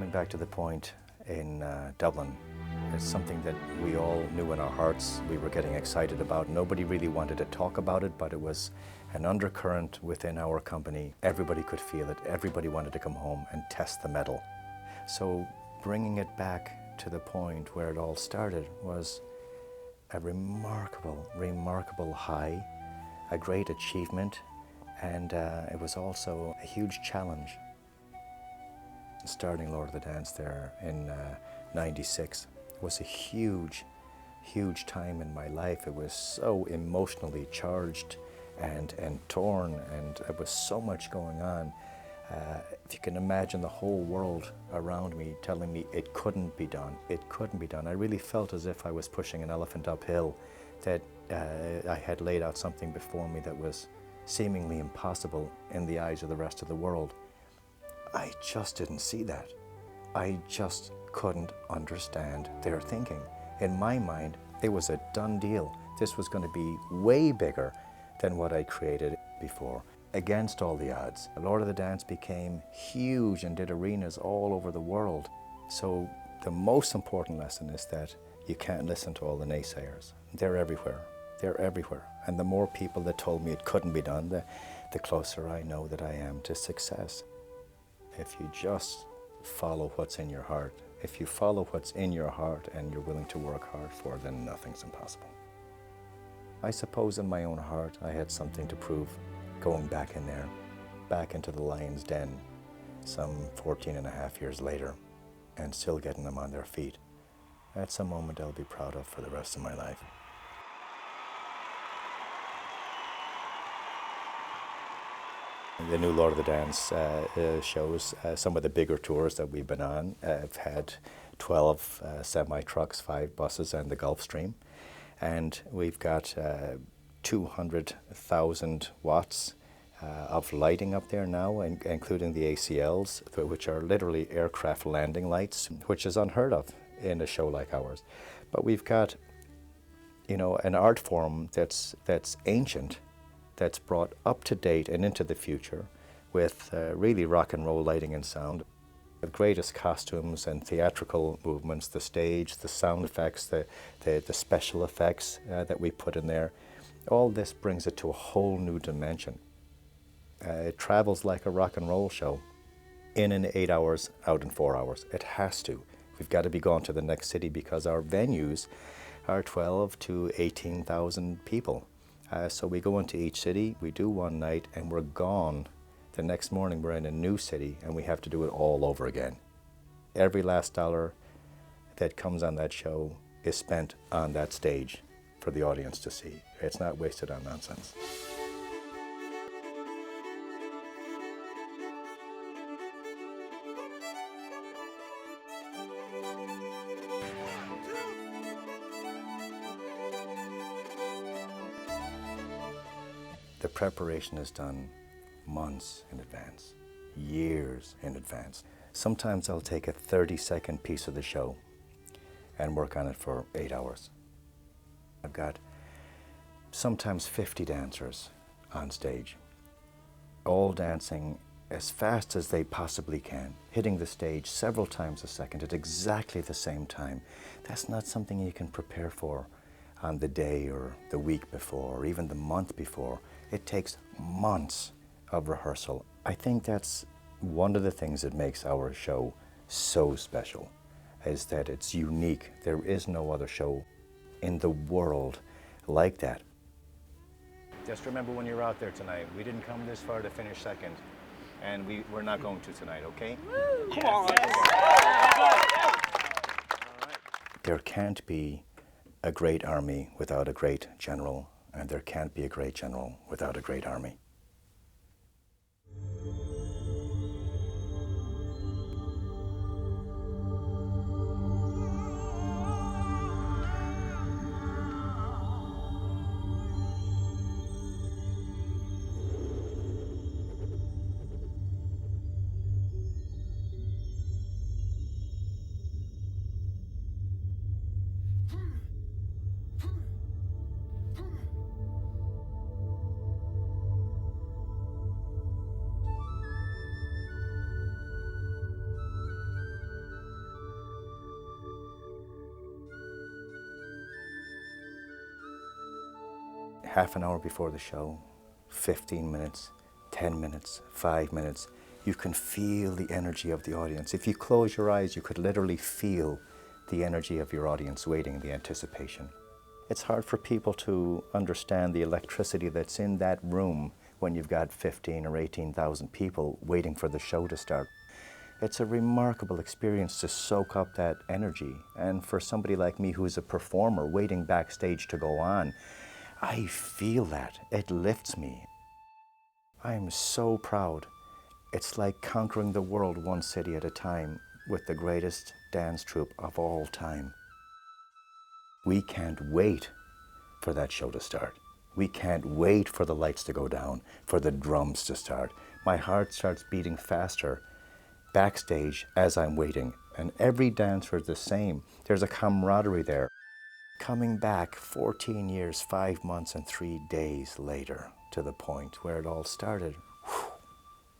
Coming back to the point in Dublin, it's something that we all knew in our hearts we were getting excited about. Nobody really wanted to talk about it, but it was an undercurrent within our company. Everybody could feel it. Everybody wanted to come home and test the metal. So bringing it back to the point where it all started was a remarkable, remarkable high, a great achievement, and it was also a huge challenge. Starting Lord of the Dance there in '96 was a huge, huge time in my life. It was so emotionally charged and torn, and there was so much going on. If you can imagine the whole world around me telling me it couldn't be done, it couldn't be done. I really felt as if I was pushing an elephant uphill, that I had laid out something before me that was seemingly impossible in the eyes of the rest of the world. I just didn't see that. I just couldn't understand their thinking. In my mind, it was a done deal. This was going to be way bigger than what I created before. Against all the odds, Lord of the Dance became huge and did arenas all over the world. So the most important lesson is that you can't listen to all the naysayers. They're everywhere. They're everywhere. And the more people that told me it couldn't be done, the closer I know that I am to success. If you just follow what's in your heart, if you follow what's in your heart and you're willing to work hard for it, then nothing's impossible. I suppose in my own heart I had something to prove going back in there, back into the lion's den some 14 and a half years later, and still getting them on their feet. That's a moment I'll be proud of for the rest of my life. The new Lord of the Dance shows some of the bigger tours that we've been on. I've had 12 semi-trucks, 5 buses, and the Gulfstream. And we've got 200,000 watts of lighting up there now, including the ACLs, which are literally aircraft landing lights, which is unheard of in a show like ours. But we've got, you know, an art form that's ancient, that's brought up to date and into the future with really rock and roll lighting and sound. The greatest costumes and theatrical movements, the stage, the sound effects, the special effects that we put in there, all this brings it to a whole new dimension. It travels like a rock and roll show, in 8 hours, out in 4 hours. It has to. We've got to be gone to the next city because our venues are 12 to 18,000 people. So we go into each city, we do one night, and we're gone. The next morning we're in a new city and we have to do it all over again. Every last dollar that comes on that show is spent on that stage for the audience to see. It's not wasted on nonsense. The preparation is done months in advance, years in advance. Sometimes I'll take a 30-second piece of the show and work on it for 8 hours. I've got sometimes 50 dancers on stage, all dancing as fast as they possibly can, hitting the stage several times a second at exactly the same time. That's not something you can prepare for on the day or the week before or even the month before. It takes months of rehearsal. I think that's one of the things that makes our show so special, is that it's unique. There is no other show in the world like that. Just remember when you're out there tonight, we didn't come this far to finish second, and we're not going to tonight, okay? Woo! Come on! There can't be a great army without a great general, and there can't be a great general without a great army. half an hour before the show, 15 minutes, 10 minutes, 5 minutes, you can feel the energy of the audience. If you close your eyes, you could literally feel the energy of your audience waiting, the anticipation. It's hard for people to understand the electricity that's in that room when you've got 15 or 18,000 people waiting for the show to start. It's a remarkable experience to soak up that energy. And for somebody like me who is a performer waiting backstage to go on, I feel that. It lifts me. I'm so proud. It's like conquering the world one city at a time with the greatest dance troupe of all time. We can't wait for that show to start. We can't wait for the lights to go down, for the drums to start. My heart starts beating faster backstage as I'm waiting, and every dancer is the same. There's a camaraderie there. Coming back 14 years, 5 months, and 3 days later to the point where it all started,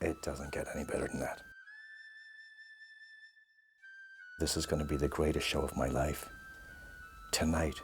it doesn't get any better than that. This is going to be the greatest show of my life. Tonight,